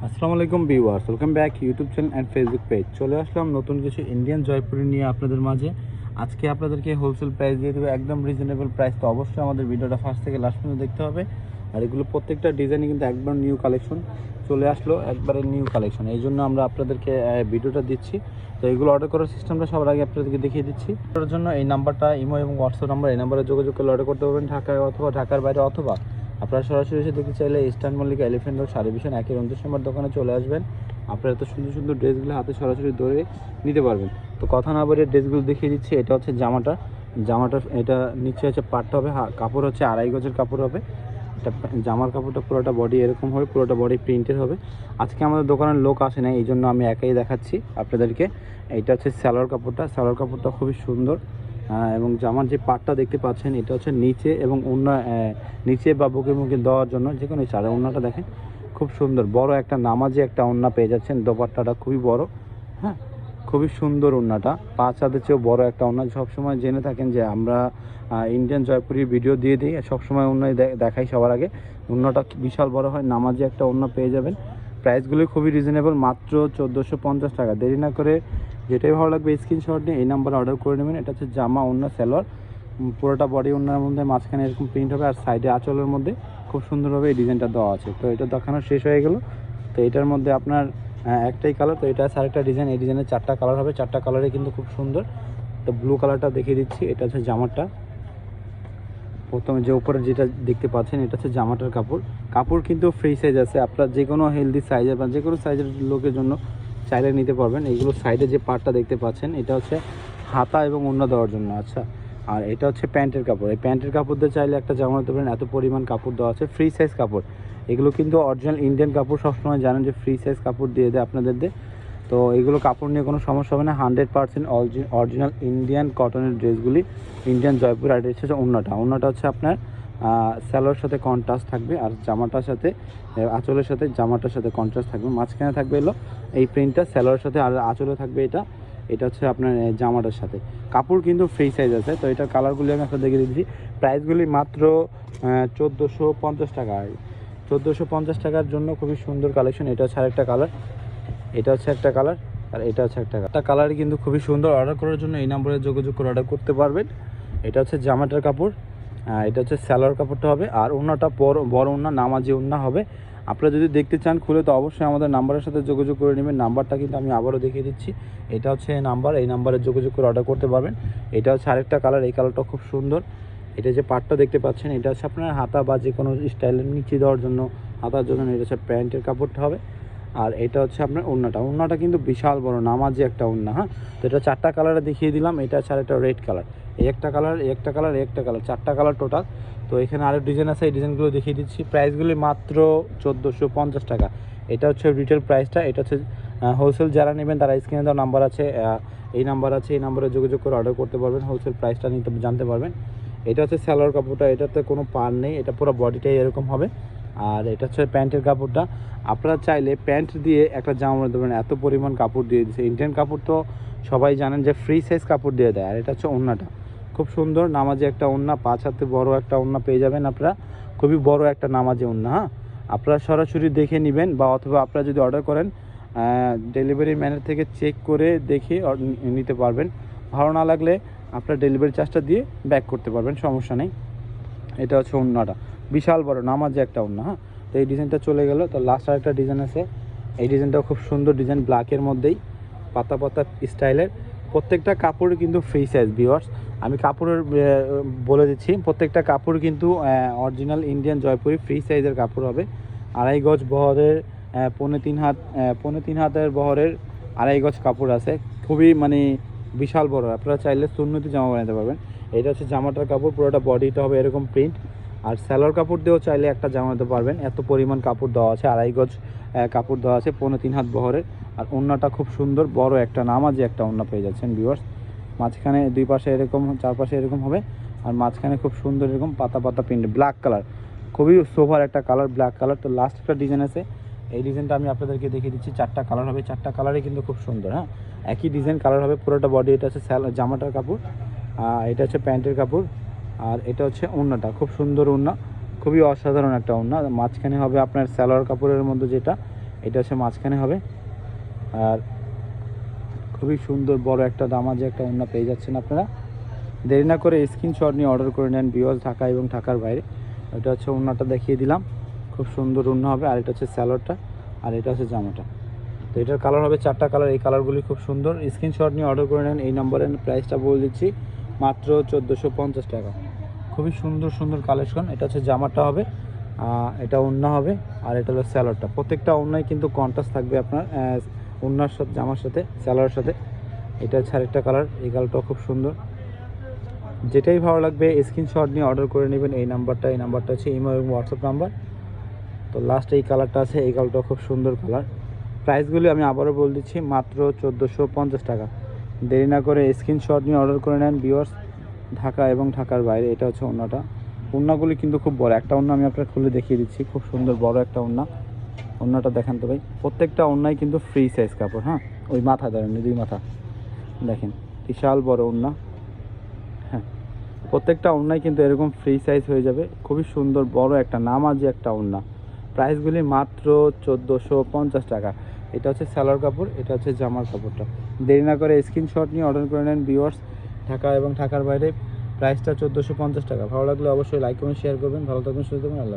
আসসালামু আলাইকুম viewers, welcome back YouTube channel and Facebook page. চলে আসলাম নতুন কিছু ইন্ডিয়ান জয়পুরি নিয়ে আপনাদের মাঝে। আজকে আপনাদেরকে হোলসেল প্রাইস দিয়ে দেবো, একদম রিজনেবল প্রাইস। তো অবশ্যই আমাদের ভিডিওটা ফার্স্ট থেকে লাস্ট পর্যন্ত দেখতে হবে। আর এগুলো প্রত্যেকটা ডিজাইনই কিন্তু একবার নিউ কালেকশন চলে আসলো, একবারে নিউ কালেকশন। এই জন্য আমরা আপনাদেরকে ভিডিওটা দিচ্ছি। তো এগুলো অর্ডার করার সিস্টেমটা সবার আগে আপনাদেরকে দেখিয়ে দিচ্ছি। অর্ডারের জন্য এই নাম্বারটা ইমো এবং হোয়াটসঅ্যাপ নাম্বার, এই নাম্বারে যোগাযোগ করে অর্ডার করতে পারবেন ঢাকায় অথবা ঢাকার বাইরে, অথবা আপনারা সরাসরি এসে দেখতে চাইলে ইস্টার্ন মল্লিকা এলিফ্যান্ট রোড সার্ভিসন 1-29 নম্বর দোকানে চলে আসবেন। আপনারা এত সুন্দর সুন্দর ড্রেসগুলো হাতে সরাসরি ধরে নিতে পারবেন। তো কথা না বলে ড্রেসগুলো দেখিয়ে দিচ্ছি। এটা হচ্ছে জামাটা, এটা নিচে হচ্ছে পাটটা হবে, কাপড় হচ্ছে 2.5 গজের কাপড় হবে। এটা জামার কাপড়টা পুরোটা বডি এরকম হবে, পুরোটা বডি প্রিন্টের হবে। আজকে আমাদের দোকানের লোক আসে না, এই জন্য আমি একাই দেখাচ্ছি আপনাদেরকে। এইটা হচ্ছে সালোয়ার কাপড়টা খুবই সুন্দর। এবং জামার যে পাটটা দেখতে পাচ্ছেন, এটা হচ্ছে নিচে এবং নিচে বা বুকে মুখে দেওয়ার জন্য যে কোনো চারে ওড়নাটা দেখেন খুব সুন্দর, বড় একটা নামাজি একটা ওড়না পেয়ে যাচ্ছেন। দোপাট্টাটা খুবই বড়, হ্যাঁ, খুবই সুন্দর ওড়নাটা। 5 হাতের চেয়েও বড় একটা ওড়না। সবসময় জেনে থাকেন যে আমরা ইন্ডিয়ান জয়পুরি ভিডিও দিয়ে দিই, সবসময় ওড়নাই দেখাই সবার আগে। ওড়নাটা বিশাল বড় হয়, নামাজি একটা ওড়না পেয়ে যাবেন। প্রাইসগুলো খুবই রিজনেবল, মাত্র 1450 টাকা। দেরি না করে যেটাই ভালো লাগবে স্ক্রিনশট নিয়ে এই নাম্বারে অর্ডার করে নেবেন। এটা হচ্ছে জামা, ওড়না, সালোয়ার, পুরোটা বডি ওড়নার মধ্যে মাঝখানে এরকম প্রিন্ট হবে, আর সাইডে আঁচলের মধ্যে খুব সুন্দরভাবে এই ডিজাইনটা দেওয়া আছে। তো এটা দেখানো শেষ হয়ে গেল। তো এটার মধ্যে আপনার একটাই কালার, তো এটা আরেকটা ডিজাইন। এই ডিজাইনের 4টা কালার হবে, 4টা কালারে কিন্তু খুব সুন্দর। তো ব্লু কালারটা দেখিয়ে দিচ্ছি। এটা হচ্ছে জামাটা, প্রথমে যে উপরে যেটা দেখতে পাচ্ছেন এটা হচ্ছে জামাটার কাপড় কিন্তু ফ্রি সাইজ আছে। আপনার যে কোনো হেলদি সাইজের বা যে কোনো সাইজের লোকের জন্য চাইলে নিতে পারবেন। এইগুলো সাইডে যে পার্টটা দেখতে পাচ্ছেন এটা হচ্ছে হাতা এবং ওড়না দেওয়ার জন্য। আচ্ছা, আর এটা হচ্ছে প্যান্টের কাপড়। এই প্যান্টের কাপড় দিয়ে চাইলে একটা জামা নিতে পারেন, এত পরিমাণ কাপড় দেওয়া আছে। ফ্রি সাইজ কাপড়, এগুলো কিন্তু অরিজিনাল ইন্ডিয়ান কাপড়। সবসময় জানেন যে ফ্রি সাইজ কাপড় দিয়ে দেয় আপনাদের। তো এগুলো কাপড় নিয়ে কোনো সমস্যা হবে না। 100% অরিজিনাল ইন্ডিয়ান কটনের ড্রেসগুলি ইন্ডিয়ান জয়পুর। আর হচ্ছে ওড়নাটা হচ্ছে আপনার স্যালোর সাথে কন্ট্রাস্ট থাকবে, আর জামাটার সাথে আঁচলের সাথে জামাটার সাথে কন্ট্রাস্ট থাকবে। মাঝখানে থাকবে এলো এই প্রিন্টটা স্যালোর সাথে, আর আঁচলে থাকবে এটা হচ্ছে আপনার জামাটার সাথে। কাপড় কিন্তু ফ্রি সাইজ আছে। তো এটার কালারগুলি আমি আপনাদের দেখে দিচ্ছি। প্রাইসগুলি মাত্র 1450 টাকা। 1450 টাকার জন্য খুবই সুন্দর কালেকশন। এটা হচ্ছে আরেকটা কালার, এটা হচ্ছে একটা কালার, আর এটা হচ্ছে একটা কালারই কিন্তু খুবই সুন্দর। অর্ডার করার জন্য এই নম্বরে যোগাযোগ করে অর্ডার করতে পারবেন। এটা হচ্ছে জামাটার কাপড়, এটা হচ্ছে সালোয়ার কাপড়টা হবে, আর ওড়নাটা বড় ওড়না, নামাজি ওড়না হবে। আপনারা যদি দেখতে চান খুলে, তো অবশ্যই আমাদের নাম্বারের সাথে যোগাযোগ করে নেবেন। নাম্বারটা কিন্তু আমি আবারও দেখিয়ে দিচ্ছি। এটা হচ্ছে এই নাম্বারে যোগাযোগ করে অর্ডার করতে পারবেন। এটা হচ্ছে আরেকটা কালার, এই কালারটা খুব সুন্দর। এটা যে পাটটা দেখতে পাচ্ছেন এটা হচ্ছে আপনার হাতা বা যে কোনো স্টাইলের নিচে দেওয়ার জন্য, হাতার জন্য। এটা হচ্ছে প্যান্টের কাপড়টা হবে, আর এটা হচ্ছে আপনার ওড়নাটা কিন্তু বিশাল বড় নামাজি একটা ওড়না। হ্যাঁ, তো এটা 4টা কালারে দেখিয়ে দিলাম। এটা আছে আর একটা রেড কালার, এই একটা কালার, এই একটা কালার, এই একটা কালার, 4টা কালার টোটাল। তো এখানে আরও ডিজাইন আছে, এই ডিজাইনগুলো দেখিয়ে দিচ্ছি। প্রাইসগুলি মাত্র 1450 টাকা। এটা হচ্ছে রিটেল প্রাইসটা। এটা হচ্ছে হোলসেল যারা নেবেন তারা স্ক্রিনে দেওয়া নাম্বার আছে, এই নাম্বারে যোগাযোগ করে অর্ডার করতে পারবেন, হোলসেল প্রাইসটা জানতে পারবেন। এটা হচ্ছে সালোয়ার কাপড়টা, এটাতে কোনো পার নেই, এটা পুরো বডিটাই এরকম হবে। আর এটা হচ্ছে প্যান্টের কাপড়টা। আপনারা চাইলে প্যান্ট দিয়ে একটা জামা বানাতে পারেন, এত পরিমাণ কাপড় দিয়ে দিচ্ছে। ইন্ডিয়ান কাপড় তো সবাই জানেন যে ফ্রি সাইজ কাপড় দিয়ে দেয়। আর এটা হচ্ছে ওড়নাটা, খুব সুন্দর নামাজি একটা ওড়না, 5 হাতে বড় একটা ওড়না পেয়ে যাবেন আপনারা। খুবই বড় একটা নামাজি ওড়না। হ্যাঁ, আপনারা সরাসরি দেখে নেবেন, বা অথবা আপনারা যদি অর্ডার করেন ডেলিভারি ম্যানের থেকে চেক করে দেখে নিতে পারবেন। ভালো না লাগলে আপনার ডেলিভারি চার্জটা দিয়ে ব্যাক করতে পারবেন, সমস্যা নেই। এটা হচ্ছে ওড়নাটা, বিশাল বড় নামাজি একটা ওড়না। হ্যাঁ, তো এই ডিজাইনটা চলে গেল। তো লাস্ট আরেকটা ডিজাইন আছে, এই ডিজাইনটাও খুব সুন্দর ডিজাইন, ব্ল্যাকের মধ্যেই পাতা পাতা স্টাইলের। প্রত্যেকটা কাপড় কিন্তু ফ্রি সাইজ ভিউয়ার্স। আমি কাপড়ের বলে দিচ্ছি, প্রত্যেকটা কাপড় কিন্তু অরিজিনাল ইন্ডিয়ান জয়পুরি ফ্রি সাইজের কাপড় হবে। 2.5 গজ বহরের, 3.5 হাতের বহরের 2.5 গজ কাপড় আছে। খুবই মানে বিশাল বড়, আপনারা চাইলে সুন্নতি জামা বানাতে পারবেন। এটা হচ্ছে জামাটার কাপড়, পুরোটা বডিটা হবে এরকম প্রিন্ট। আর সালোয়ার কাপড় দিয়েও চাইলে একটা জামা নিতে পারবেন, এত পরিমাণ কাপড় দেওয়া আছে। 2.5 গজ কাপড় দেওয়া আছে, 3.5 হাত বহরের। আর ওড়নাটা খুব সুন্দর, বড় একটা নামাজি একটা ওড়না পেয়ে যাচ্ছেন ভিউয়ার্স। মাঝখানে দুই পাশে এরকম, চারপাশে এরকম হবে, আর মাঝখানে খুব সুন্দর এরকম পাতা পাতা প্রিন্ট, ব্ল্যাক কালার, খুবই সোভার একটা কালার, ব্ল্যাক কালার। তো লাস্ট একটা ডিজাইন আছে, এই ডিজাইনটা আমি আপনাদেরকে দেখিয়ে দিচ্ছি। 4টা কালার হবে, 4টা কালারই কিন্তু খুব সুন্দর। হ্যাঁ, একই ডিজাইন কালার হবে পুরোটা বডি। এটা হচ্ছে জামাটার কাপড়, এটা হচ্ছে প্যান্টের কাপড়, আর এটা হচ্ছে ওড়নাটা, খুব সুন্দর ওড়না, খুবই অসাধারণ একটা ওড়না। মাঝখানে হবে আপনার সালোয়ার কাপড়ের মধ্যে যেটা, এটা হচ্ছে মাঝখানে হবে। আর খুবই সুন্দর বড় একটা দামাজে একটা ওড়না পেয়ে যাচ্ছেন আপনারা। দেরি না করে স্ক্রিনশট নিয়ে অর্ডার করে নেন ভিউয়ার্স, ঢাকা এবং ঢাকার বাইরে। এটা হচ্ছে ওড়নাটা দেখিয়ে দিলাম, খুব সুন্দর ওড়না হবে। আর এটা হচ্ছে স্যালোয়ারটা, আর এটা হচ্ছে জামাটা। তো এটার কালার হবে 4টা কালার, এই কালারগুলি খুব সুন্দর। স্ক্রিনশট নিয়ে অর্ডার করে নেন। এই নম্বরের প্রাইসটা বলে দিচ্ছি মাত্র 1450 টাকা। খুবই সুন্দর সুন্দর কালেকশন। এটা হচ্ছে জামাটা হবে, এটা ওড়না হবে, আর এটা হলো স্যালোয়ারটা। প্রত্যেকটা ওড়নায় কিন্তু কন্ট্রাস্ট থাকবে আপনার ওড়নার সাথে, জামার সাথে, স্যালোয়ারের সাথে। এটা হচ্ছে আরেকটা কালার, এই কালারটাও খুব সুন্দর। যেটাই ভালো লাগবে স্ক্রিনশট নিয়ে অর্ডার করে নেবেন। এই নাম্বারটা হচ্ছে ইমো এবং হোয়াটসঅ্যাপ নাম্বার। তো লাস্ট এই কালারটা আছে, এই কালারটাও খুব সুন্দর কালার। প্রাইসগুলি আমি আবারও বলে দিচ্ছি মাত্র 1450 টাকা। দেরি না করে স্ক্রিনশট নিয়ে অর্ডার করে নেন ভিউয়ার্স, ঢাকা এবং ঢাকার বাইরে। এটা হচ্ছে ওড়নাটা। ওড়নাগুলি কিন্তু খুব বড়, একটা ওড়না আমি আপনাকে খুলে দেখিয়ে দিচ্ছি, খুব সুন্দর বড় একটা ওড়না। ওড়নাটা দেখান তো ভাই। প্রত্যেকটা ওড়নাই কিন্তু ফ্রি সাইজ কাপড়, হ্যাঁ। ওই মাথা ধরেন, 2 মাথা দেখেন, বিশাল বড় ওড়না। হ্যাঁ, প্রত্যেকটা ওড়নাই কিন্তু এরকম ফ্রি সাইজ হয়ে যাবে। খুবই সুন্দর বড় একটা নামাজি একটা ওড়না। প্রাইসগুলি মাত্র 1450 টাকা। এটা হচ্ছে সালোয়ার কাপড়, এটা হচ্ছে জামার কাপড়টা। দেরি না করে স্ক্রিনশট নিয়ে অর্ডার করে নেন ভিউয়ার্স, ঢাকা এবং ঢাকার বাইরে। প্রাইসটা 1450 টাকা। ভালো লাগলে অবশ্যই লাইক কমেন্ট শেয়ার করবেন। ভালো থাকবেন, সুস্থ থাকবেন, আল্লাহ হাফেজ।